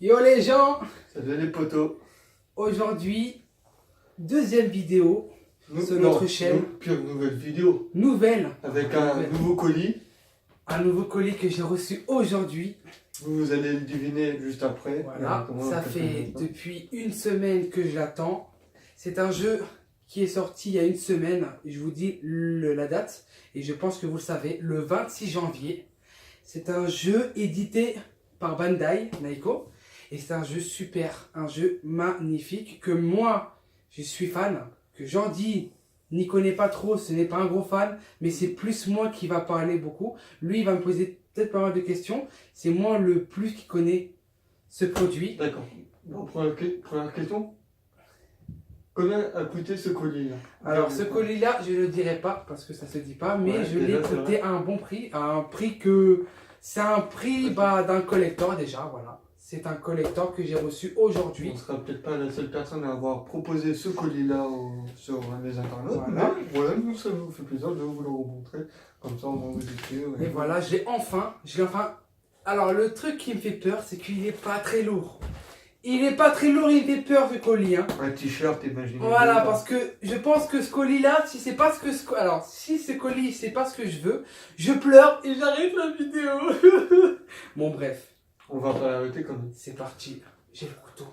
Yo les gens, Salut les potos. aujourd'hui, deuxième vidéo sur notre chaîne. Pire nouvelle vidéo. Nouvelle. Avec un nouveau colis. Un nouveau colis que j'ai reçu aujourd'hui. Vous allez le deviner juste après. Voilà, ça fait depuis une semaine que je l'attends. C'est un jeu qui est sorti il y a une semaine. Je vous dis la date et je pense que vous le savez, le 26 janvier. C'est un jeu édité par Bandai Namco. Et c'est un jeu super, un jeu magnifique que moi, je suis fan, que Jean-Di n'y connaît pas trop, ce n'est pas un gros fan, mais c'est plus moi qui va parler beaucoup. Lui, il va me poser peut-être pas mal de questions. C'est moi le plus qui connaît ce produit. D'accord. Bon, première question. Combien a coûté ce colis-là? Alors, ce colis-là, je ne le dirai pas parce que ça ne se dit pas, mais Ouais, je l'ai coûté à un bon prix, à un prix que... C'est un prix d'un collector déjà, voilà. C'est un collector que j'ai reçu aujourd'hui. On ne sera peut-être pas la seule personne à avoir proposé ce colis-là sur les internautes. Voilà. Mais voilà, nous, ça nous fait plaisir de vous le remontrer. Comme ça, on va vous écrire. Et voilà, je l'ai enfin. Alors, le truc qui me fait peur, c'est qu'il n'est pas très lourd. Il n'est pas très lourd, il me fait peur ce colis. Hein. Un t-shirt, imaginez. Voilà, parce que je pense que ce colis-là, si c'est pas ce que... Alors, si ce colis, c'est pas ce que je veux, je pleure et j'arrête la vidéo. Bon, bref. On va pas l'arrêter quand même. C'est parti. J'ai le couteau.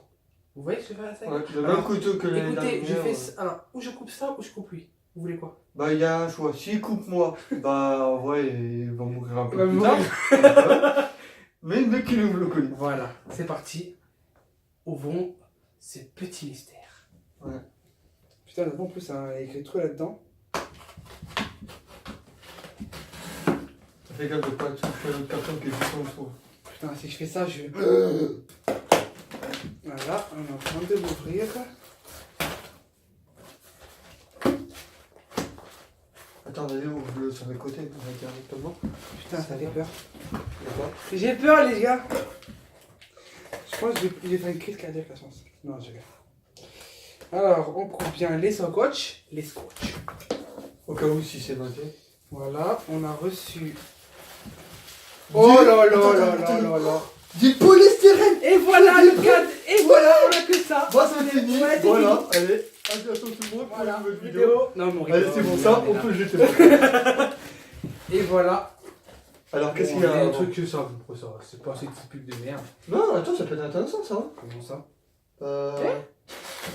Vous voyez que je fais la scène? Ouais, le même couteau que l'année Écoutez, dernière. je fais... Alors, ou je coupe ça ou je coupe lui. Vous voulez quoi? Bah, il y a un choix. S'il coupe moi, bah, en vrai, il va mourir un Il va peu plus mourir. tard. Mais dès qu'il ouvre le colis. Voilà, c'est parti. Ouvrons ce petit mystère. Ouais. Putain, en plus, hein, il y a écrit trop là-dedans. Fais gaffe de pas toucher le carton qui est juste en dessous. Putain, si je fais ça, je... Voilà, on est en train de l'ouvrir. Attends, vas-y, ouvre-le sur les côtés, on va directement. Putain, ça fait peur. D'accord. J'ai peur, les gars. Je pense que je vais faire une crise cardiaque, la chance. Non, je vais. Alors, on coupe bien les scotch. Les scotch. Au cas où, si c'est noté. Voilà, on a reçu... Oh là là là là là là. Du polystyrène. Et voilà le cadre. Et voilà, on a que ça. Bon, c'est fini. Ouais, c'est Voilà, fini. allez. Attention tout le monde pour Voilà, une nouvelle vidéo. Non, mon Allez, c'est bon, ça, on peut le jeter. Et voilà. Alors, qu'est-ce Bon, qu'il y a un avant truc que ça, c'est pas assez de pub de merde. Non, attends, ça peut être intéressant, ça. Hein. Comment ça?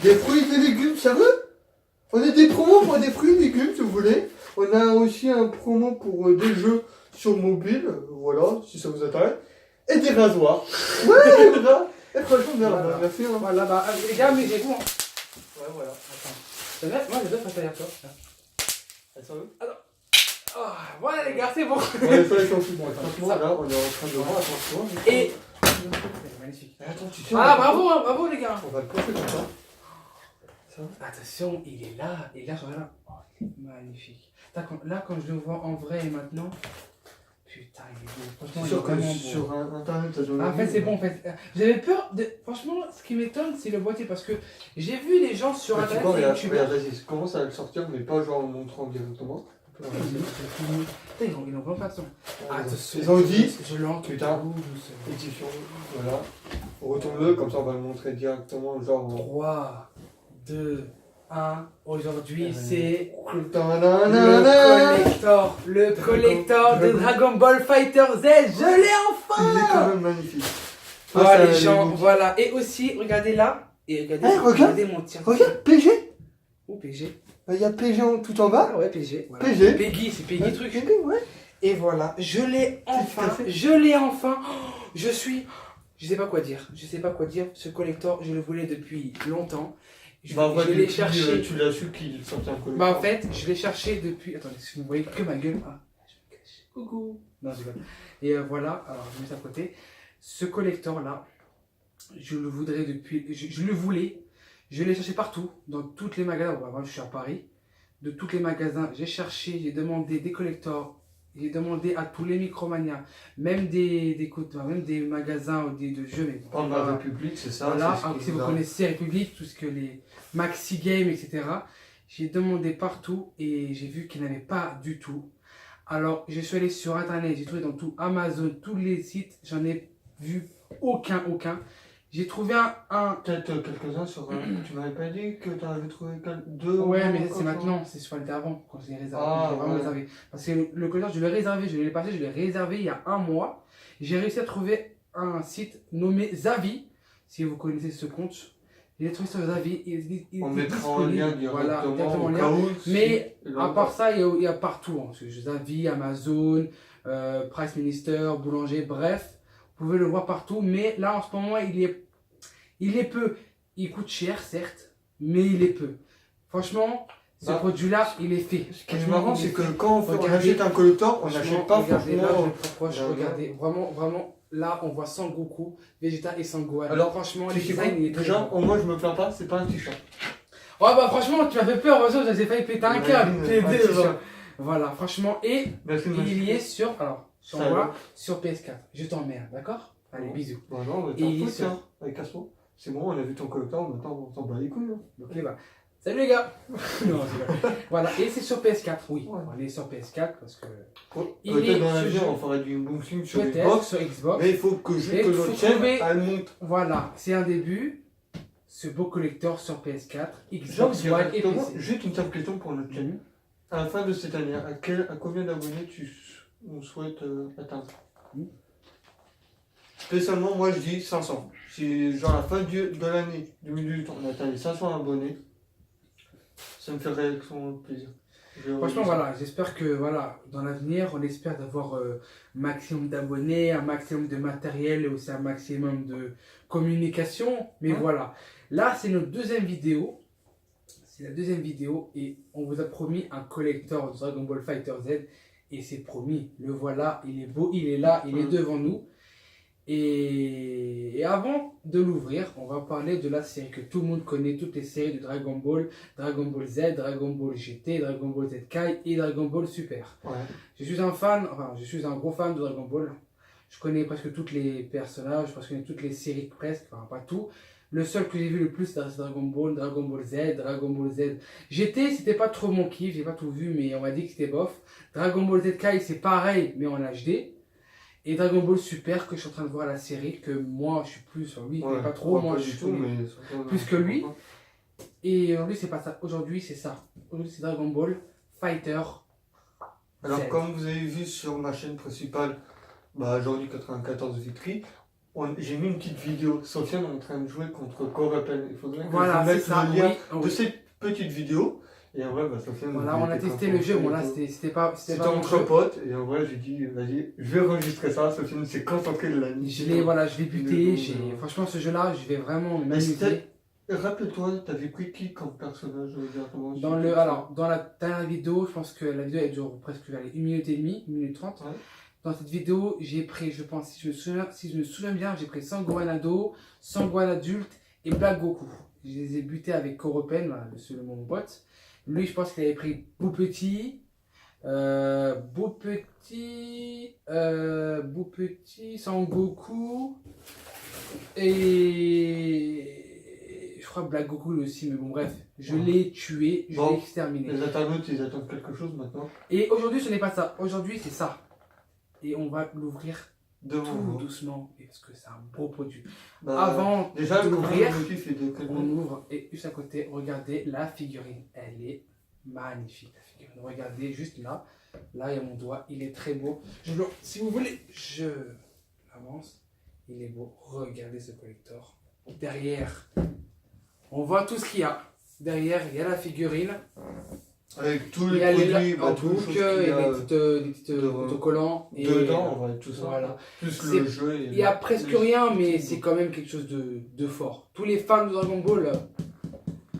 Des fruits et des légumes, sérieux? On a des promos pour des fruits et légumes, si vous voulez. On a aussi un promo pour des jeux sur mobile, voilà, si ça vous intéresse. Et des rasoirs. Ouais, voilà. Et franchement, bien, Voilà. on a fait un... Voilà, bah les gars, mais j'ai vous. Hein. Ouais, voilà. Attends. Moi, j'ai deux face à toi. Elles sont où? Oh, voilà les gars, c'est bon. Ouais, ça, ils sont tous bons. Attends, Franchement, ça. là, on est en train de voir, attention. Et... Magnifique. Attends, tu sais... Ah, bravo, hein, bravo les gars. On va le coiffer comme ça. Ça. Attention, il est là. Et là, regarde. Oh, il est magnifique. Là, quand je le vois en vrai et maintenant... Putain, il est beau. Franchement, C'est il est sûr que vraiment beau. sur internet, ça donne... En fait, c'est bon. En fait, j'avais peur de. Franchement, ce qui m'étonne, c'est le boîtier parce que j'ai vu les gens sur Tu internet. vois, regarde, youtubeurs. vas-y, commence à le sortir, mais pas genre en le montrant directement. Putain, ils ont vraiment pas de son. Attention. Ils ont dit, Je l'entends. putain, édition, voilà. Retourne-le, comme ça on va le montrer directement, genre... 3, 2, 1. Aujourd'hui, c'est le collector de Dragon Ball Fighter Z. Je l'ai enfin. Il est quand même magnifique. Voilà les gens, voilà. Et aussi, regardez là. Et regardez, regardez mon tir. Regarde, PG. Où PG? Il y a PG tout en bas. Ah ouais, PG. Voilà. PG. Peggy, c'est Peggy truc. PG, ouais. Et voilà, je l'ai enfin. Je l'ai enfin. Oh, je suis... Je sais pas quoi dire. Je sais pas quoi dire. Ce collector, je le voulais depuis longtemps. Je l'ai cherché. Tu l'as su qu'il sortait un collector. Bah en fait, je l'ai cherché depuis... Attendez, si vous voyez que ma gueule... Ah, je me cache. Coucou. Non, je rigole. Et voilà, alors je mets ça à côté. Ce collector-là, je le voudrais depuis... Je le voulais. Je l'ai cherché partout, dans tous les magasins. Bon, avant, je suis à Paris. De tous les magasins, j'ai cherché, j'ai demandé des collectors. J'ai demandé à tous les Micromania, même même des magasins de jeux. Mais Par la République, c'est ça. voilà, Ce si vous connaissez République, tout ce que les Maxi Games, etc. J'ai demandé partout et j'ai vu qu'il n'y en avait pas du tout. Alors, je suis allé sur internet, j'ai trouvé dans tout Amazon, tous les sites, j'en ai vu aucun. J'ai trouvé un... Peut-être quelques-uns sur... tu m'avais pas dit que tu en avais trouvé deux? Ouais, mais c'est maintenant, c'est sur l'été avant, quand je l'ai réservé. Ah, Je l'ai vraiment ouais. réservé. Parce que le collector, je l'ai réservé, je l'ai passé, je l'ai réservé il y a un mois. J'ai réussi à trouver un site nommé Zavi, si vous connaissez ce compte. Je l'ai trouvé sur Zavi. On mettra en lien voilà, directement en au lien. cas où. Mais si- à part ça, il y a partout. Hein. Zavi, Amazon, Price Minister, Boulanger, bref. Vous pouvez le voir partout. Mais là, en ce moment, il est peu. Il coûte cher, certes, mais il est peu. Franchement, ce produit-là, il est fait. Ce qui est marrant, c'est que quand on Regardez, achète un collector, on n'achète pas regardez, là, je forcément... me rapproche, regardez, vraiment, là, on voit Sangoku, Vegeta et Sangohan. Alors, franchement, tu les sais designs, quoi, il est très déjà, bon. au moins, je me plains pas, c'est pas un t-shirt. Ouais, bah, franchement, tu m'as fait peur, heureusement, j'ai failli péter un câble. Imagine, un t-shirt. Voilà, franchement, et Merci, il y est sur, alors, sur Ça moi, va. sur PS4. Je t'emmerde, d'accord? Allez, Bon. bisous. Bah non, mais Et il t'en est fous, sur- tiens, avec Casse-moi. C'est bon, on a vu ton collector, maintenant on s'en bat les couilles. Hein. Ok, bah, salut les gars. Non, c'est vrai. Voilà, et c'est sur PS4, oui. Ouais. On est sur PS4 parce que. Il Peut-être est dans ce l'avenir, jeu. on fera du unboxing sur Peut-être Xbox, sur Xbox. mais il faut que Et que faut notre chaîne, trouver- elle monte. Voilà, c'est un début. Ce beau collector sur PS4, Genre, Xbox One et directement, PC. juste une simple question pour notre chaîne. Mhm. À la fin de cette année, à combien d'abonnés on souhaite atteindre? Spécialement, moi je dis 500. Si genre à la fin de l'année 2018, on atteint les 500 abonnés, ça me ferait extrêmement plaisir. Franchement, voilà, j'espère que voilà, dans l'avenir, on espère d'avoir un maximum d'abonnés, un maximum de matériel et aussi un maximum de communication. Mais Ouais. voilà, là, c'est notre deuxième vidéo. C'est la deuxième vidéo et on vous a promis un collector de Dragon Ball Fighter Z. Et c'est promis, le voilà, il est beau, il est là, il est devant nous. Et avant de l'ouvrir, on va parler de la série que tout le monde connaît, toutes les séries de Dragon Ball Z, Dragon Ball GT, Dragon Ball Z Kai et Dragon Ball Super. Ouais. Je suis un fan, enfin je suis un gros fan de Dragon Ball. Je connais presque tous les personnages, je connais toutes les séries presque, enfin pas tout. Le seul que j'ai vu le plus c'est Dragon Ball Z, Dragon Ball Z. GT c'était pas trop mon kiff, j'ai pas tout vu mais on m'a dit que c'était bof. Dragon Ball Z Kai c'est pareil mais en HD. Et Dragon Ball Super que je suis en train de voir la série, que moi je suis plus sur lui, mais pas trop, moi je suis tout, mais plus que lui. Et aujourd'hui c'est pas ça, aujourd'hui c'est ça. Aujourd'hui c'est Dragon Ball Fighter. Alors, Z. comme vous avez vu sur ma chaîne principale, bah, Jordi 94 Vitry, j'ai mis une petite vidéo. Sofiane est en train de jouer contre Corapel. Il faudrait que Voilà, je c'est mette ça, le lien oui, de oui. cette petite vidéo. Et en vrai, bah, Sofiane. Voilà, on a testé le jeu, bon là c'était pas C'était mon entre jeu. potes. Et en vrai, j'ai dit, vas-y, je vais enregistrer ça. Sofiane s'est concentré de la nuit. Je l'ai buté, franchement ce jeu là je vais vraiment m'amuser. Rappelle-toi, t'avais pris qui comme personnage directement Dans la dernière vidéo, je pense que la vidéo elle dure presque 1 minute et demie, 1 minute 30. Ouais. Dans cette vidéo, j'ai pris, je pense, si je me souviens bien, j'ai pris Sangohan ado, Sangohan adulte et Black Goku. Je les ai butés avec Koropen, voilà, mon pote. Lui, je pense qu'il avait pris Beau Petit, Sangoku et je crois Black Goku lui aussi, mais bon bref, je l'ai tué, je l'ai exterminé. Les internautes, ils attendent quelque chose maintenant. Et aujourd'hui, ce n'est pas ça. Aujourd'hui, c'est ça. Et on va l'ouvrir Devant tout vous. doucement, parce que c'est un beau produit. Bah, Avant déjà, le d'ouvrir, motif est de quel on ouvre et juste à côté, regardez la figurine. Elle est magnifique, la figurine. Regardez juste là. Là, il y a mon doigt. Il est très beau. Si vous voulez, je l'avance. Il est beau. Regardez ce collector. Derrière, on voit tout ce qu'il y a. Derrière, il y a la figurine. Avec tous Il y les a produits, en toutes les boucle, choses et qu'il y a des petits autocollants. Et dedans, on va tout ça. voilà. Plus le jeu. Il n'y a presque rien, mais c'est quand même quelque chose de fort. Tous les fans de Dragon Ball,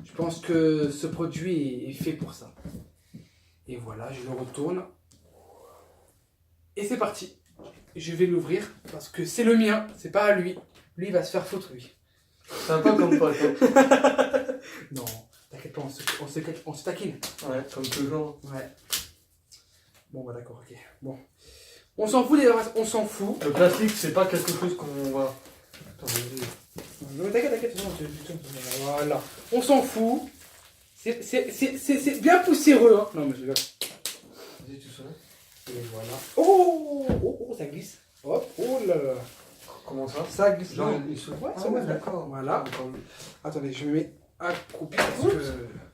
je pense que ce produit est fait pour ça. Et voilà, je le retourne. Et c'est parti. Je vais l'ouvrir parce que c'est le mien, c'est pas à lui. Lui, il va se faire foutre, lui. Sympa comme pote. Hein. Non, t'inquiète pas, on se taquine. Ouais, comme toujours. Ouais. Bon, bah d'accord, ok. Bon. On s'en fout des races, on s'en fout. Le plastique, c'est pas quelque chose qu'on va. Attends, vas-y. Non, mais t'inquiète, voilà. On s'en fout. C'est bien poussiéreux, hein. Non, mais je rigole. Vas-y, tout ça. Et voilà. Oh, ça glisse. Hop, oh là là. Comment ça? Ça glisse. Genre, Non. il se... Ouais, Ah ça ouais, va. d'accord. Voilà. Attendez, je me mets accroupi parce que...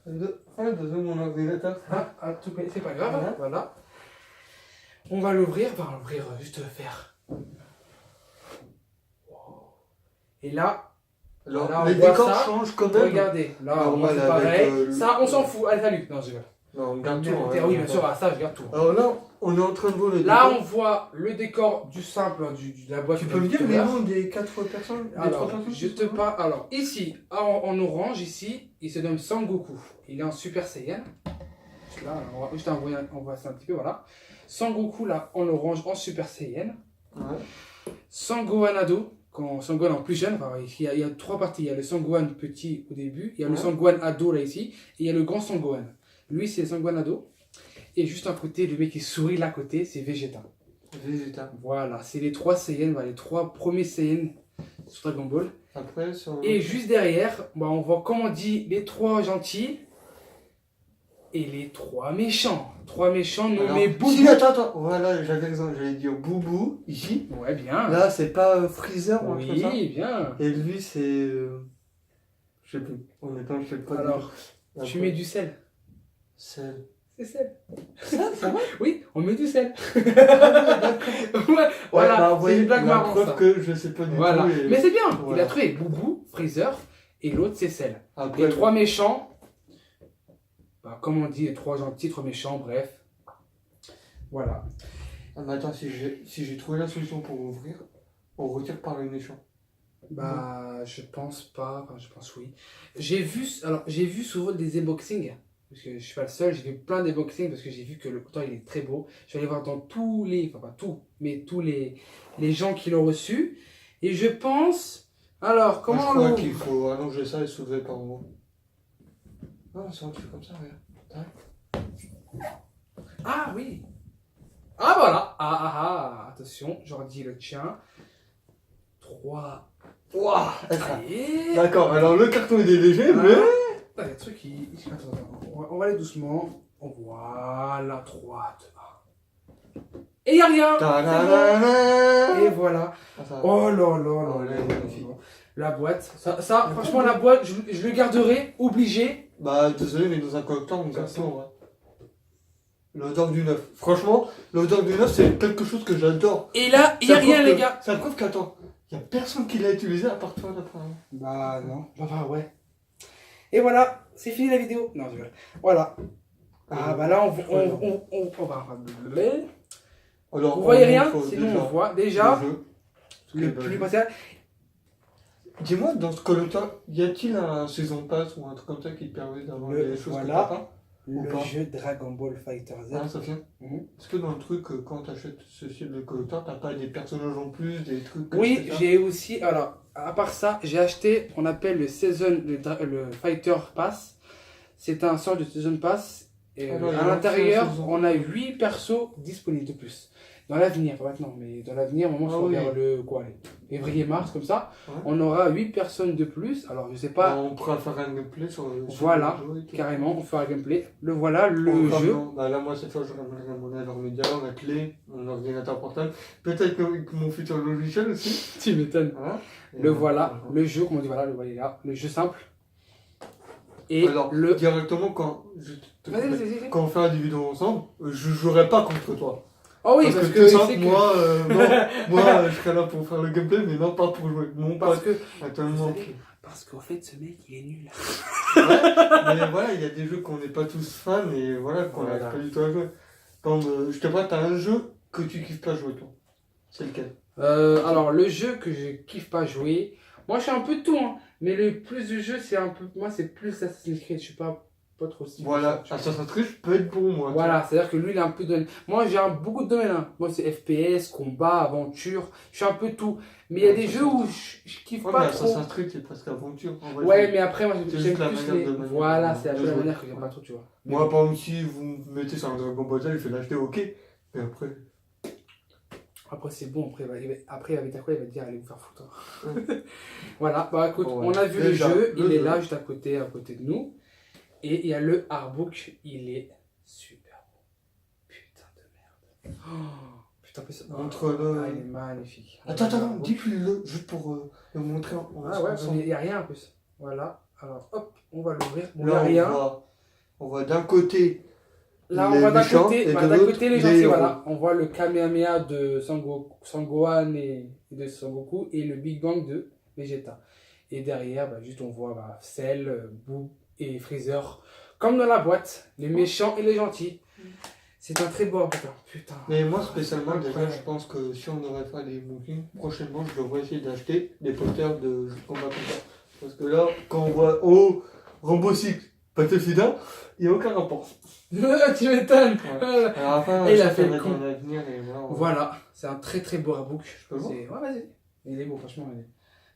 Désolé, mon ordinateur. Tout c'est pas grave. Voilà. Voilà. On va l'ouvrir. On va l'ouvrir juste faire. Et là, Alors, là, on les voit décors ça. changent quand même. Regardez. Là, Normal, c'est avec, pareil. Ça, on s'en fout. Allez, salut. Non, je rigole. Non, on garde tout. Oui, bien sûr. Ça, je garde tout. Alors là, on est en train de voir le Là, décor. on voit le décor du simple, de la boîte. Tu peux me dire les noms des 4 personnes? Des 3 Alors, personnes? je te parle. Alors, ici, en orange, ici, il se nomme Sangoku. Il est en Super Saiyan. Là, je t'ai envoyé ça un petit peu, voilà. Sangoku, là, en orange, en Super Saiyan. Ouais. Sangohan ado, quand Sangohan en plus jeune. Enfin, il y a 3 parties. Il y a le Sangohan petit au début, il y a le Sangohan ado, là, ici, et il y a le grand Sangohan. Lui, c'est le Sangohan ado. Et juste à côté, le mec qui sourit là à côté, c'est Vegeta. Vegeta. Voilà, c'est les 3 Saiyans, les 3 premiers Saiyans sur Dragon Ball. Après, Et juste derrière, on voit comme on dit les 3 gentils et les 3 méchants. 3 méchants nommés Boubou. Si, attends, voilà, j'avais raison, j'allais dire Boubou, ici. Ouais, bien. Là, c'est pas Freezer ou un truc comme ça. Oui, bien. Et lui, c'est. Je sais plus. Honnêtement, je sais pas. Alors, Après, tu mets du sel. Sel. C'est sel. Ça va? Oui, on met du sel. D'accord. Ouais, voilà, bah, c'est une blague la marrante. preuve ça. que je sais pas du Voilà. tout. Et... Mais c'est bien, Voilà. il a trouvé Boubou, Freezer, et l'autre c'est sel. Après, Les 3 méchants, comme on dit, les 3 gentils, 3 méchants, bref. Voilà. Ah, mais attends, si j'ai trouvé la solution pour ouvrir, on retire par les méchants. Je pense pas, je pense oui. J'ai vu souvent des unboxings, parce que je suis pas le seul, j'ai vu plein d'unboxings parce que j'ai vu que le conteneur il est très beau. Je suis allé voir dans tous les, enfin pas tout, mais tous les gens qui l'ont reçu. Et je pense, alors comment je on crois l'ouvre? qu'il faut allonger ça et soulever par en haut. Non, c'est un truc comme ça, regarde. Ah oui. Ah voilà. Attention, je redis le tien. 3. Ouah, Allez. d'accord, alors le carton il est léger, mais. Il y a des trucs qui... Attends, on va aller doucement. Voilà, 3, 2, 1. Et il n'y a rien. Ta-da-da-da. Et voilà. Ah, ça va. Oh là Oh, là là, là il est magnifique. là. La boîte. Ça franchement, la boîte, je le garderai obligé. Bah, désolé, mais dans un collector, on garde ça, ouais. L'odeur du neuf. Franchement, l'odeur du neuf, c'est quelque chose que j'adore. Et là, il n'y a rien, les gars. Ça prouve qu'attends, il n'y a personne qui l'a utilisé à part toi, d'après moi. Bah non. Bah ouais. Et voilà, c'est fini la vidéo. Non, je rigole. Voilà. Ah bah là, on va... Alors, Vous voyez on rien, montre sinon déjà on voit déjà le jeu. le plus possible. Dis-moi, dans ce collector, y a-t-il un saison pass ou un truc comme ça qui te permet d'avoir Le- des choses voilà. que t'as pas? Ou Le pas jeu Dragon Ball Fighter Z. Ah, ça vient. Mhm. Est-ce que dans le truc, quand t'achètes ce style de collector, t'as pas des personnages en plus, des trucs Oui, spéciaux? j'ai aussi. Alors, à part ça, j'ai acheté, on appelle le Season, le Fighter Pass. C'est un sort de Season Pass. Et Alors, il y a à l'intérieur, une saison. on a 8 persos disponibles de plus. Dans l'avenir, pas maintenant, mais dans l'avenir, au moment Ah où oui. vers le février-mars, comme ça, Ouais. on aura 8 personnes de plus. Alors, je sais pas, On pourra faire un gameplay sur le Voilà, jeu et tout. carrément, on fera un gameplay. Le voilà, le On jeu. fera- Bah là, moi, cette fois, je ramènerai mon Air Media, ma clé, mon ordinateur portable. Peut-être que mon futur logiciel aussi. Tu m'étonnes. Voilà. Et Le voilà, le jeu, comment on dit, voilà, le voilà, là, le jeu simple. Et Alors, le. directement, quand, Vas-y. quand on fera des vidéos ensemble, je jouerai pas contre toi. Oh oui, parce que, c'est tout ça, que- moi, moi je serai là pour faire le gameplay, mais non pas pour jouer. Mon Parce pote, que. actuellement. Parce qu'au fait, ce mec, il est nul. Mais voilà, il y a des jeux qu'on n'est pas tous fans et voilà, qu'on Voilà. n'arrive pas du tout à jouer. Comme, je te vois, t'as un jeu que tu kiffes pas jouer, toi. C'est lequel? Alors, le jeu que je kiffe pas jouer. Moi, je suis un peu de tout, hein. Mais le plus de jeux, c'est un peu. Moi, c'est plus Assassin's Creed. Je suis pas trop si. Voilà, Assassin's Creed peut être pour moi. Voilà, c'est-à-dire que lui, il a un peu de... Moi, j'ai beaucoup de domaines. Hein. Moi, c'est FPS, combat, aventure. Je suis un peu tout. Mais il y a des jeux où je kiffe Ouais, pas mais trop. Assassin's Creed, c'est presque aventure. en vrai. Ouais, mais après, moi, C'est j'aime juste la plus manière les... de manière Voilà, de- c'est la de seule jouer. manière que j'aime pas trop, tu vois. Moi, par exemple, si vous me mettez sur un Dragon Ball Z, je vais l'acheter, ok. Mais après. Après, c'est bon. Après, il va mettre à quoi? Il va te dire, allez vous faire foutre. Voilà, bah écoute, Bon, on a vu déjà, le jeu. le Il est jeu. là, juste à côté de nous. Et il y a le artbook. Il est super beau. Putain de merde. Oh, Putain, plus... Entre le... Ah, il est magnifique. Attends, dis-le, juste pour le montrer Ah ouais, il n'y a rien en plus. Voilà. Alors, hop, on va l'ouvrir. Bon, il n'y Là, a rien. on voit d'un côté Là, les on voit d'un méchants côté, et bah, de d'un l'autre, côté les les gentils, héros. voilà. On voit le Kamehameha de Sangohan et de Sangoku et le Big Bang de Vegeta. Et derrière, bah, juste on voit bah, Cell, Boo et Freezer. Comme dans la boîte, les méchants et les gentils. C'est un très beau bouquin. Putain. Mais moi, spécialement, déjà, Incroyable. je pense que si on devrait faire des bookings, prochainement, je devrais essayer d'acheter des posters de jeux de combat comme ça. Parce que là, quand on voit Rambo 6, Battlefield 1, il n'y a aucun rapport. Tu m'étonnes. Ouais. Voilà. À la fin, Et il ça a fait le va être con. dans l'avenir et voilà. Voilà, c'est un très très beau artbook. Je peux voir. Ouais, vas-y. Il est beau, franchement.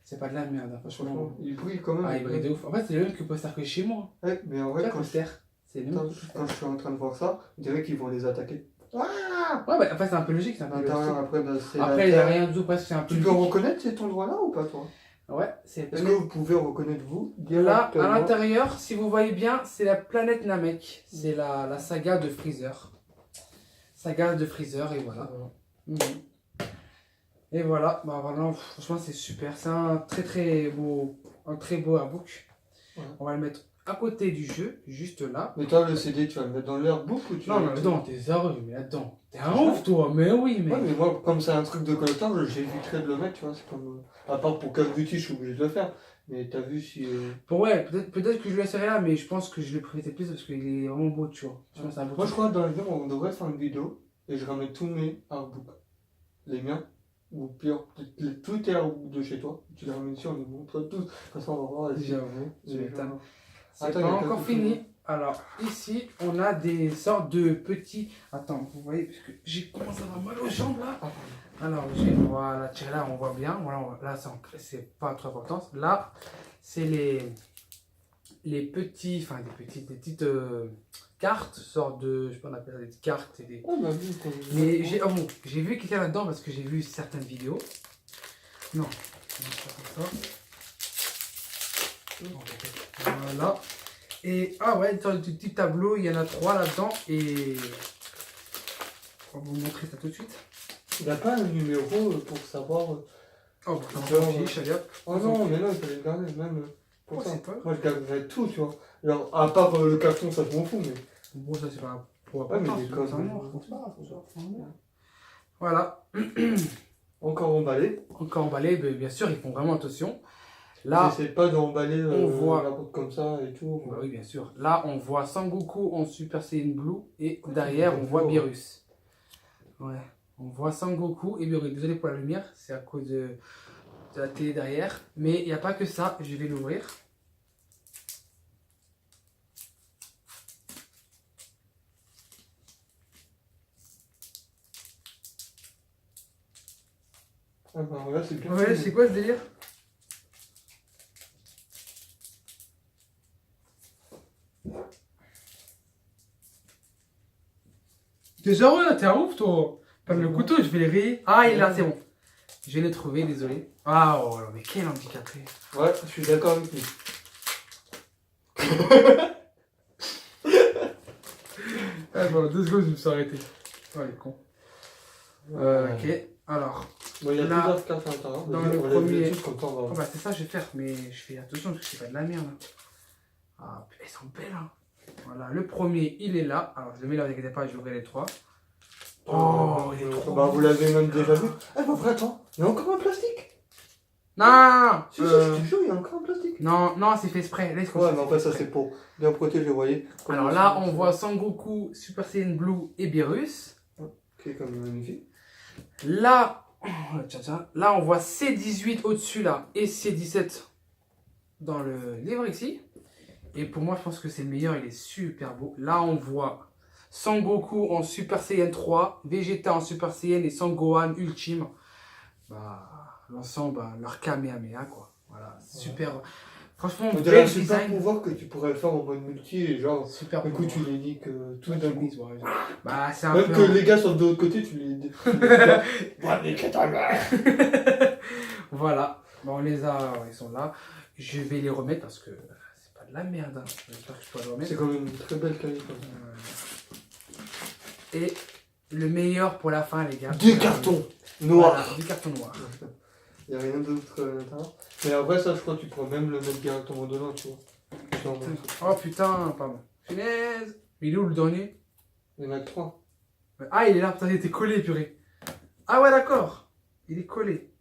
C'est pas de la merde, hein, franchement. Franchement, il brille quand même. Ah, il brille de ouf. En fait, c'est le même que poster que chez moi. Ouais, mais en vrai, Regarde, poster. C'est le même. quand je suis en train de voir ça, on dirait qu'ils vont les attaquer. Ah Ouais, bah, en fait, c'est un peu logique. C'est un peu L'intérieur, logique. après, bah, c'est la Après, il n'y a terre. rien de tout, presque c'est un peu Tu peux logique. reconnaître cet endroit-là ou pas, toi? Ouais, c'est Est-ce que vous pouvez reconnaître vous là, directement? à l'intérieur, si vous voyez bien, c'est la planète Namek. C'est la saga de Freezer. Saga de Freezer, et voilà. Mhm. Et voilà, bah vraiment, franchement, c'est super. C'est un très beau artbook. Ouais. On va le mettre à côté du jeu, juste là. Mais toi, le CD, tu vas le mettre dans l'airbook ou tu Non, vas mais le dedans, t'es heureux, mais là-dedans. T'es un ouf, toi, mais oui, mais. Ouais, mais moi, comme c'est un truc de collector, j'éviterais de le mettre, tu vois. C'est comme. À part pour Call of Duty, je suis obligé de le faire. Mais t'as vu si. Ouais, peut-être que je le laisserai là, mais je pense que je le prêtais plus parce qu'il est vraiment beau, tu vois. Tu vois, c'est un beau Moi, je truc. crois que dans l'avenir, on devrait faire une vidéo et je ramène tous mes artbooks. Les miens. Ou pire, peut-être tous tes artbooks de chez toi. Tu les ramènes ici, on les montre tous. Comme ça, on va voir. J'avoue, je les m'étonne. gens. C'est Attends, pas il y a encore quelque fini. chose. Alors, ici, on a des sortes de petits. Attends, vous voyez, parce que j'ai commencé à avoir mal aux jambes là. Alors, on va la tirer là, on voit bien. Voilà, là, c'est pas trop important. Là, c'est les petits, enfin, des petites cartes, sortes de. Je sais pas, on appelle ça des petites cartes. Et des... Oh, bah oui, quand même. Mais j'ai vu quelqu'un là-dedans parce que j'ai vu certaines vidéos. Non, c'est pas comme ça. Voilà. Et ah ouais, dans le petit tableau, il y en a 3 là-dedans. Et on va vous montrer ça tout de suite. Il n'y a pas un numéro pour savoir. Oh, bah, t'en fiche, allez hop. Oh non, mais non, il fallait le garder, même pour Oh, ça. c'est pas. Moi, je garderais tout, tu vois. Alors, à part le carton, ça je m'en fous, mais. Bon, ça c'est pas pour Ouais, mais important, les c'est codes, un mort, ouais. c'est pas grave, c'est un mort. Voilà. Encore emballé. Encore emballé, mais bien sûr, ils font vraiment attention. Là, J'essaie pas d'emballer on voit- la route comme ça et tout. bah oui, bien sûr. Là, on voit Sangoku en Super Saiyan Blue et derrière, on voit Beerus. Ouais, on voit Sangoku et Beerus. Désolé pour la lumière, c'est à cause de la télé derrière. Mais il n'y a pas que ça, je vais l'ouvrir. Ah bah là, c'est bien. Ouais, c'est quoi ce délire? T'es heureux là, t'es un ouf toi. Pas le couteau, je vais les rayer. Ah, il est là, c'est bon. Je vais les trouver, désolé. Ah, oh, mais quel handicapé. Ouais, je suis d'accord avec lui. Ah, bon, 2 secondes, je me suis arrêté. Oh, les cons. Ok, alors. Bon, il y a Là, plusieurs cartes à l'intérieur. dans Vas-y, le on les premier- met tous comme ça, on Oh, va. bah, c'est ça, je vais faire, mais je fais attention parce que c'est pas de la merde. Ah, elles sont belles, hein. Voilà, le premier, il est là. Alors, je le mets là, ne vous inquiétez pas, j'ouvrirai les 3. Oh, il est trop Bah, beau. vous l'avez même déjà vu. Ah, bah, vrai, attends, il y a encore un plastique. Non, Si, je te jure, il y a encore un plastique. non, non, c'est fait exprès. Laisse comme Ouais, ça, mais en c'est fait, fait ça exprès. c'est pour bien protéger, vous voyez. Comme Alors ça, là, c'est- on voit Sangoku, Super Saiyan Blue et Beerus. Qui est comme magnifique. Là, tiens, là, on voit C18 au-dessus là et C17 dans le livre ici. Et pour moi, je pense que c'est le meilleur, il est super beau. Là, on voit Sangoku en Super Saiyan 3, Vegeta en Super Saiyan et Sangohan Ultime. Bah, l'ensemble, bah, leur Kamehameha, quoi. Voilà, super. Franchement, On dirait un bel super design. pouvoir que tu pourrais le faire en mode multi et genre, Super du coup, pouvoir. tu les niques tout Ouais, d'un tu coup. mises, ouais. Bah, c'est un Même peu. que les gars sont de l'autre côté, tu les. Ouais, nique ta mère. Voilà, bon, on les a, ils sont là. Je vais les remettre parce que c'est pas de la merde. Hein. J'espère que je peux les remettre. C'est quand même une très belle qualité. Et le meilleur pour la fin, les gars. Des cartons noirs. Voilà, du carton noir. Il n'y a rien d'autre à l'intérieur. Mais après, ça, je crois que tu pourrais même le mettre directement dedans, tu vois. Oh putain, pardon. Punaise. Il est où le dernier? Il y en a que 3. Ah, il est là, putain, il était collé, purée. Ah ouais, d'accord. Il est collé.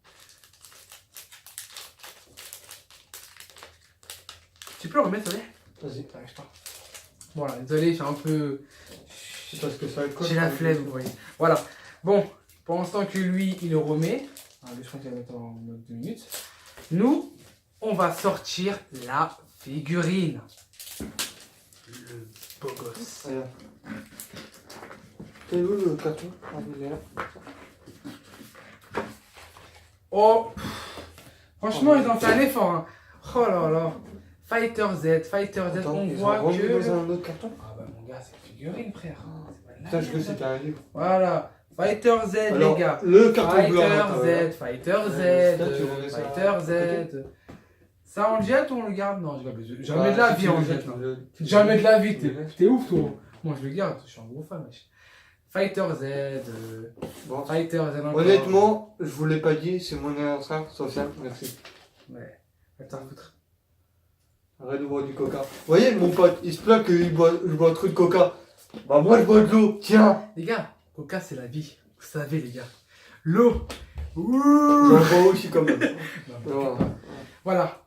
Tu peux le remettre, s'il te plaît? Vas-y. T'arrives pas. Voilà, désolé, j'ai un peu... C'est parce que ça colle. J'ai la flemme, vous voyez. Voilà. Bon, pendant ce temps que lui, il le remet. Ah, lui, je crois qu'il va mettre en mode 2 minutes. Nous, on va sortir la figurine. Le beau gosse. Regarde. C'est où le carton? Ah, il est là. Oh, franchement, ils ont fait un effort. Hein. Oh là là. Fighter Z. Attends, On ils voit ont remis que... dans un autre carton? Ah bah mon gars, c'est une figurine, frère. C'est pas de la Putain, je merde. crois que c'était un livre. Voilà. Fighter Z, Alors, les gars. le carton Fighter blanc. attends, Z, Fighter là, tu remets Z, ça. Fighter Z. Ça, on le jette ou on le garde? Non, je garde. Jamais Bah, de la si vie, tu on le le jettes, jette. là. tu le- Jamais de la vie, tu le laisses. t'es ouf, toi. Moi, je le garde, je suis un gros fan, wesh. Fighter Z, Bon. Fighter Z encore. Honnêtement, je vous l'ai pas dit, c'est mon anniversaire, Sofiane, merci. Ouais, attends, foutre. Arrête de boire du coca. Vous voyez, mon pote, il se plaint que je bois trop de coca. Bah, moi, je bois de l'eau, tiens. Les gars, Coca, c'est la vie. Vous savez, les gars. L'eau. J'en Ouh. bois aussi quand même. Non, voilà.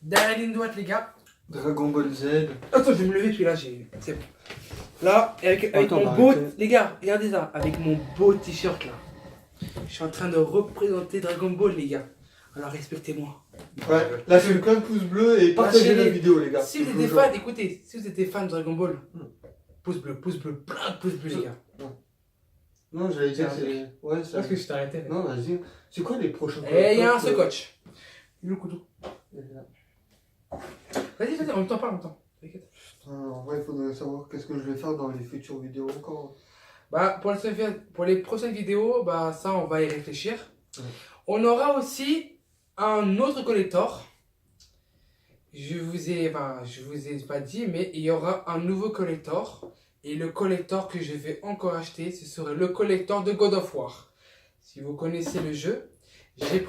Derrière la ligne droite, les gars. Dragon Ball Z. Attends, je vais me lever, puis là, c'est bon. Là, avec Attends, mon bah, beau... arrêtez. Les gars, regardez ça. Avec mon beau t-shirt, là. Je suis en train de représenter Dragon Ball, les gars. Alors, respectez-moi. Ouais, lâchez plein de pouces bleus et partagez Lâchez-les. la vidéo, les gars. Si Je vous vous étiez jure. fan, écoutez, si vous étiez fan de Dragon Ball, pouce bleu, plein de pouces bleus, les gars. Non, j'allais dire, Ah, c'est. Ouais, c'est. Parce que je t'ai arrêté. Non, vas-y. C'est quoi les prochains Et il y a un collecteurs, scotch. Il est où le couteau? Il est là. Vas-y, en même temps, parle en même temps. T'inquiète. En vrai, il faudrait savoir qu'est-ce que je vais faire dans les futures vidéos encore. Bah, pour les prochaines vidéos, bah, ça, on va y réfléchir. Ouais. On aura aussi un autre collector. Je vous ai pas dit, mais il y aura un nouveau collector. Et le collector que je vais encore acheter, ce serait le collector de God of War. Si vous connaissez le jeu, j'ai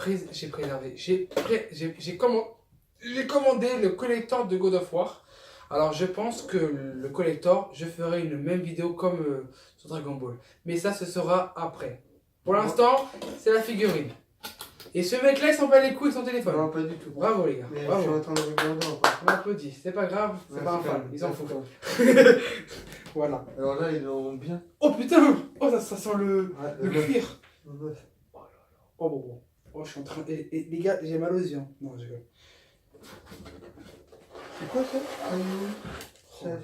commandé le collector de God of War. Alors je pense que le collector, je ferai une même vidéo comme sur Dragon Ball. Mais ça, ce sera après. Pour l'instant, c'est la figurine. Et ce mec-là, il s'en bat les couilles de son téléphone. Non, pas du tout. Bravo les gars, Mais je bravo. suis en train de regarder encore. On applaudit, c'est pas grave, c'est Ouais, pas un quand fan, même. il s'en Ouais, fout. quand même. Voilà. Alors là, ils l'ont bien. Oh putain, oh ça sent le Ouais, le neuf. cuir. Le neuf. Oh bon. Oh je suis en train. Et les gars, j'ai mal aux yeux. Hein. Non, je rigole. C'est quoi ça? Oh là là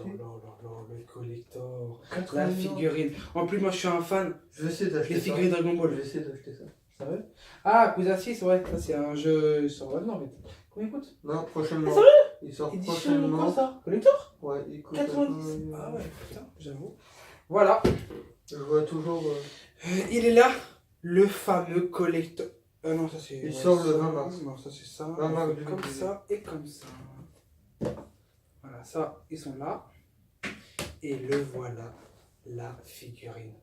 là, le collector. 80 La millions. figurine. En plus, moi je suis un fan Je vais essayer d'acheter des ça. figurines Dragon Je Ball. vais essayer d'acheter ça. Sérieux? Ah, Cousin 6, ouais, ça c'est un jeu sur Valorant en fait. Combien il coûte? Non, prochainement. Sérieux? Il sort Édition quoi prochainement. ça? Collector? Ouais, il coûte. 90. Ah ouais, putain, j'avoue. Voilà. Je vois toujours. Il est là, le fameux collector. Non, ça c'est. Il sort le 20 mars. Non, ça c'est ça. 20 mars Comme 2018. ça et comme ça. Voilà, ça, ils sont là. Et le voilà, la figurine.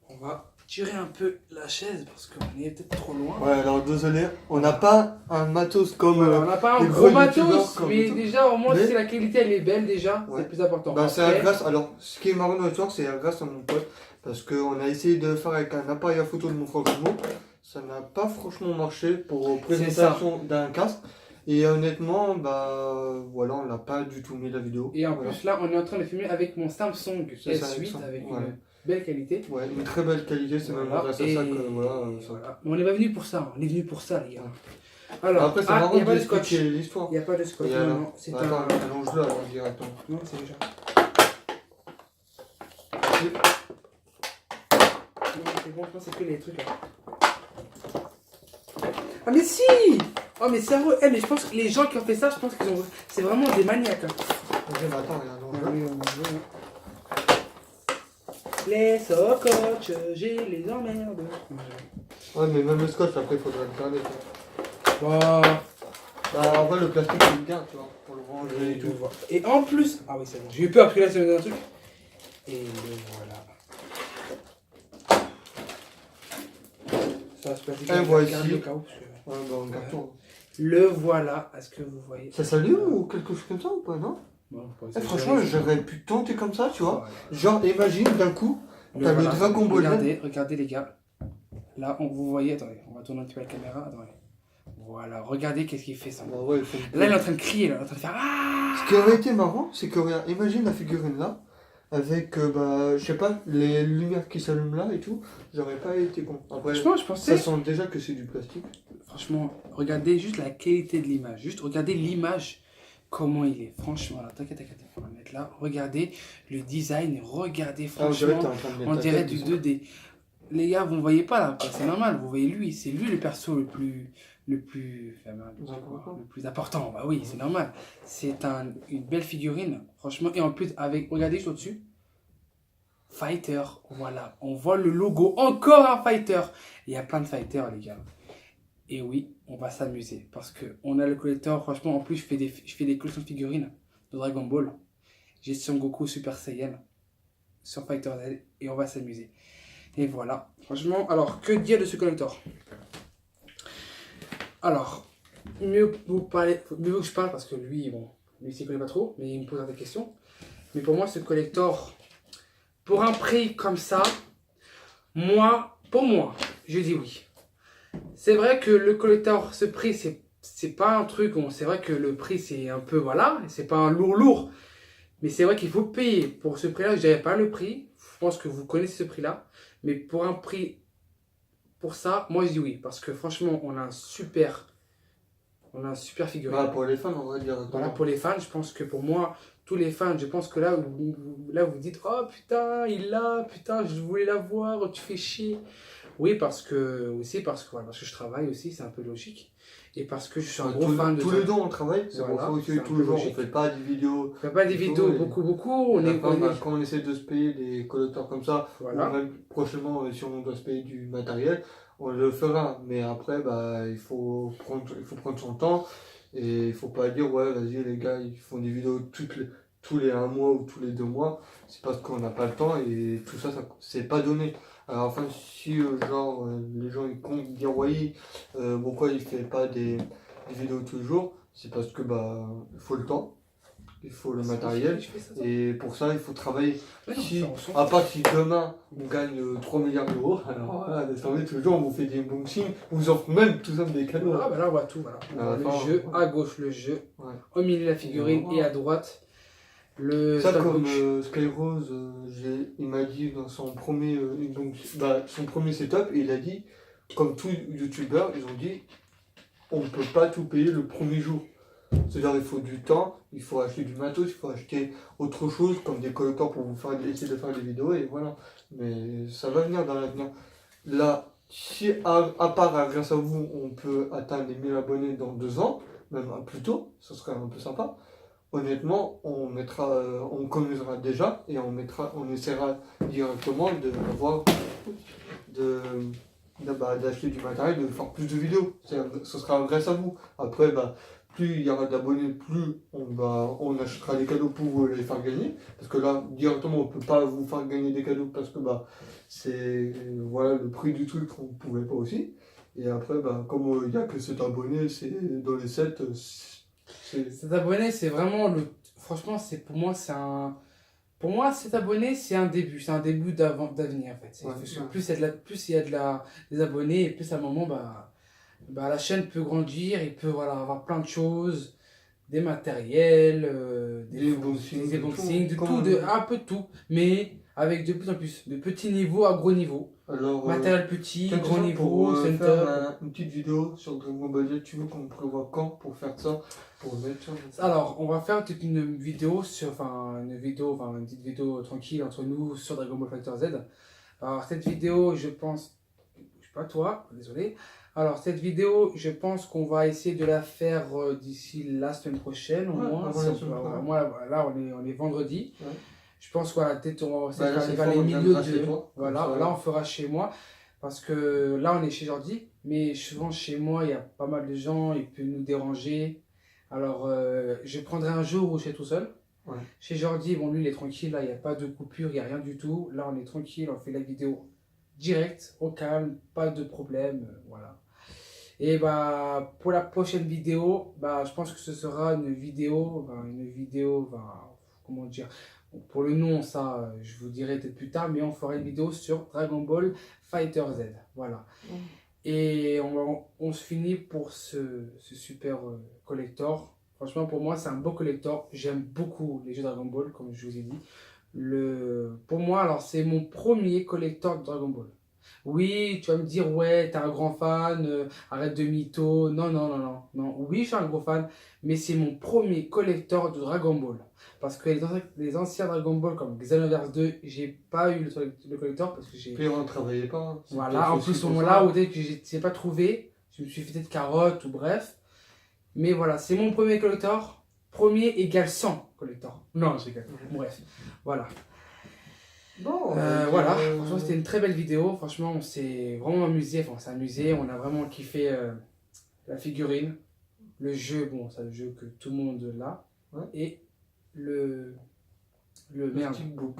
On va tirer un peu la chaise parce qu'on est peut-être trop loin. Ouais, alors désolé, on n'a pas un matos comme. Voilà, on n'a pas un les gros gros youtubeurs matos, comme mais tout. déjà, au moins, Mais- si la qualité elle est belle, déjà, Ouais. c'est le plus important. Bah, c'est Après, grâce. Alors, ce qui est marrant dans l'histoire, c'est grâce à mon pote. Parce qu'on a essayé de le faire avec un appareil à photo de mon frère jumeau. Ça n'a pas franchement marché pour présentation d'un casque. Et honnêtement, bah voilà, on l'a pas du tout mis la vidéo. Et en Voilà. plus, là, on est en train de filmer avec mon Samsung C'est ça, S8 avec avec voilà. une belle qualité. Ouais, une très belle qualité, c'est même Voilà. grâce à Et ça que voilà. ça. voilà. Mais on n'est pas venu pour ça, on est venu pour ça, les gars. Alors, Après, c'est il marrant n'y a pas de scotch. d'expliquer l'histoire. Il n'y a pas de scotch, Et non, alors non, c'est Bah, un... attends, allonge-le alors directement. Non, c'est déjà... Non, c'est bon, je pense que c'est que les trucs là. Ah mais si! Oh mais sérieux, mais je pense que les gens qui ont fait ça, je pense qu'ils ont... C'est vraiment des maniaques. Hein. Ok, mais attends, regarde, allonge-le. Les socoches, j'ai les emmerde. Ouais, mais même le scotch, après, il faudrait le garder. Quoi. Bon, Bah, en vrai, le plastique, c'est bien, tu vois, pour le ranger et tout. et en plus... Ah oui, c'est bon, j'ai eu peur parce que là, c'est un truc. Et le voilà. Ça se passe voici. le cas où, parce que- Ouais, bah, en carton. Le voilà, est-ce que vous voyez? Ça s'allume ou quelque chose comme ça ou pas, non? Bon, faut Eh, exagérer, franchement, c'est- j'aurais pu tenter comme ça, tu vois. Voilà. Genre, imagine d'un coup, t'as le Dragon Ball Z. Regardez les gars. Là, vous voyez, attendez, on va tourner un petit peu la caméra. Attendez. Voilà, regardez qu'est-ce qu'il fait ça. Bah ouais, il faut Là, il est en train de crier, là, il est en train de faire Ah. Ce qui aurait été marrant, c'est que regarde, imagine la figurine là, avec, bah, je sais pas, les lumières qui s'allument là et tout, j'aurais pas été con. Après, Franchement, je ça pensais. sent déjà que c'est du plastique. Franchement, regardez juste la qualité de l'image. Juste regardez l'image, comment il est. Franchement, là, t'inquiète, on va mettre là. Regardez le design, regardez, Ah, on dirait que t'es franchement, en train de mettre on ta dirait tête du dessus. 2D. Les gars, vous ne voyez pas là, c'est normal, vous voyez lui, c'est lui le perso le plus, le plus important. Bah oui, c'est normal. C'est une belle figurine, franchement. Et en plus, avec, regardez juste au-dessus, Fighter, voilà. On voit le logo, encore un Fighter. Il y a plein de Fighters, les gars. Et oui, on va s'amuser. Parce qu'on a le collector, franchement, en plus, je fais des collections de figurines de Dragon Ball. J'ai Son Goku Super Saiyan sur Fighter Z et on va s'amuser. Et voilà, franchement, alors que dire de ce collector? Alors, mieux que je parle parce que lui, bon, lui il s'y connaît pas trop, mais il me posera des questions. Mais pour moi, ce collector, pour un prix comme ça, pour moi, je dis oui. C'est vrai que le collector, ce prix, c'est pas un truc, c'est vrai que le prix c'est un peu, voilà, c'est pas un lourd. Mais c'est vrai qu'il faut payer. Pour ce prix-là, je dirais pas le prix. Je pense que vous connaissez ce prix-là. Mais pour un prix, pour ça, moi je dis oui. Parce que franchement, on a un super figurine. Bah, pour les fans, on va dire. Voilà, pour les fans, je pense que pour moi, tous les fans, je pense que là, vous dites, oh putain, il l'a, putain, je voulais l'avoir, tu fais chier. Oui, parce que je travaille aussi, c'est un peu logique. Et parce que je suis un gros fan de tous les deux on travaille, c'est pour ça aussi tous les jours on fait pas des vidéos. On fait pas des vidéos beaucoup. Quand on essaie de se payer des collecteurs comme ça, voilà. ou même prochainement si on doit se payer du matériel, on le fera. Mais après bah il faut prendre son temps et il faut pas dire ouais vas-y les gars ils font des vidéos tous les 1 mois ou tous les 2 mois. C'est parce qu'on n'a pas le temps et tout ça c'est pas donné. Alors enfin si genre les gens ils comptent dire oui pourquoi il fait pas des vidéos tous les jours, c'est parce que bah il faut le temps, il faut le matériel et pour ça il faut travailler. À part si demain on gagne 3 milliards d'euros, alors voilà, laisse tomber, tous les jours on vous fait des unboxings, on vous offre même tout ça des cadeaux. Ah bah là on voit tout, voilà. Le jeu, à gauche le jeu, au milieu la figurine et à droite ça comme Skyrose, il m'a dit dans son premier son premier setup, il a dit comme tous les youtubeurs, ils ont dit on ne peut pas tout payer le premier jour. C'est-à-dire il faut du temps, il faut acheter du matos, il faut acheter autre chose comme des collecteurs pour essayer de faire des vidéos et voilà. Mais ça va venir dans l'avenir. Là, si à part grâce à vous, on peut atteindre les 1000 abonnés dans 2 ans, même plus tôt, ça serait un peu sympa. Honnêtement, on communiquera déjà et on essaiera directement d'acheter du matériel, de faire plus de vidéos. Ce sera grâce à vous. Après, bah, plus il y aura d'abonnés, plus on achètera des cadeaux pour vous les faire gagner. Parce que là, directement, on ne peut pas vous faire gagner des cadeaux parce que bah, c'est voilà, le prix du truc, on ne pouvait pas aussi. Et après, bah, comme il n'y a que 7 abonnés, c'est dans les 7. Cet abonné, c'est vraiment franchement, pour moi, cet abonné, c'est un début d'avenir en fait. Plus il y a des abonnés, et plus à un moment, la chaîne peut grandir, il peut avoir plein de choses, des matériels, des unboxings, un peu de tout, mais avec de plus en plus, de petits niveaux à gros niveaux. Alors, matériel petit, grand niveau, pour faire une petite vidéo sur Dragon Ball Z, tu veux qu'on prévoit quand pour faire ça, pour mettre ça? Alors, on va faire une vidéo une petite vidéo tranquille entre nous sur Dragon Ball Fighter Z. Alors, cette vidéo, je pense, je sais pas toi, désolé. Alors, cette vidéo, je pense qu'on va essayer de la faire d'ici la semaine prochaine, au moins. Là, on est vendredi. Ouais. Je pense peut-être on va vers les milieux de. Voilà, là on fera chez moi. Parce que là on est chez Jordi, mais souvent chez moi il y a pas mal de gens, ils peuvent nous déranger. Alors je prendrai un jour où je suis tout seul. Ouais. Chez Jordi, bon lui il est tranquille, là il n'y a pas de coupure, il n'y a rien du tout. Là on est tranquille, on fait la vidéo direct, au calme, pas de problème, voilà. Et bah pour la prochaine vidéo, bah je pense que ce sera une vidéo, comment dire, pour le nom ça je vous dirai peut-être plus tard, mais on fera une vidéo sur Dragon Ball Fighter Z, voilà. Et on se finit pour ce super collector. Franchement pour moi c'est un beau collector, j'aime beaucoup les jeux Dragon Ball comme je vous ai dit. Pour moi alors c'est mon premier collector de Dragon Ball. Oui, tu vas me dire, ouais, t'es un grand fan, arrête de mytho. Non, non, non, non, non. Oui, je suis un gros fan, mais c'est mon premier collector de Dragon Ball. Parce que les anciens Dragon Ball, comme Xenoverse 2, j'ai pas eu le collector parce que j'ai. Puis on ne travaillait pas. Hein. Voilà, en plus, au moment-là, où dès que je n'ai pas trouvé, je me suis fait de carottes ou bref. Mais voilà, c'est mon premier collector. Premier égale 100 collector. Non, je rigole. Bref, voilà. Bon, voilà, franchement c'était une très belle vidéo, franchement on s'est vraiment amusé, enfin on s'est amusé, on a vraiment kiffé la figurine, le jeu, bon c'est le jeu que tout le monde l'a, ouais. Et le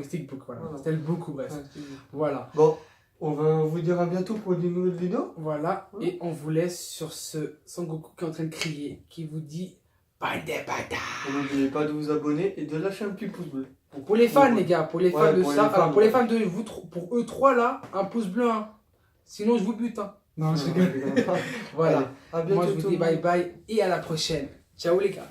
stickbook, voilà, c'était le book, bref, ouais, voilà. Bon, on va vous dire à bientôt pour une nouvelle vidéo. Voilà, ouais. Et on vous laisse sur ce Son Goku qui est en train de crier, qui vous dit bande de bâtards. N'oubliez pas de vous abonner et de lâcher un petit pouce bleu. Pour les fans, les gars, pour les fans de ça, alors pour les fans de vous, pour eux trois là, un pouce bleu, hein. Sinon je vous bute. Hein. Non, je rigole. Voilà. Allez, à bientôt. Moi je vous dis bye bye et à la prochaine. Ciao les gars.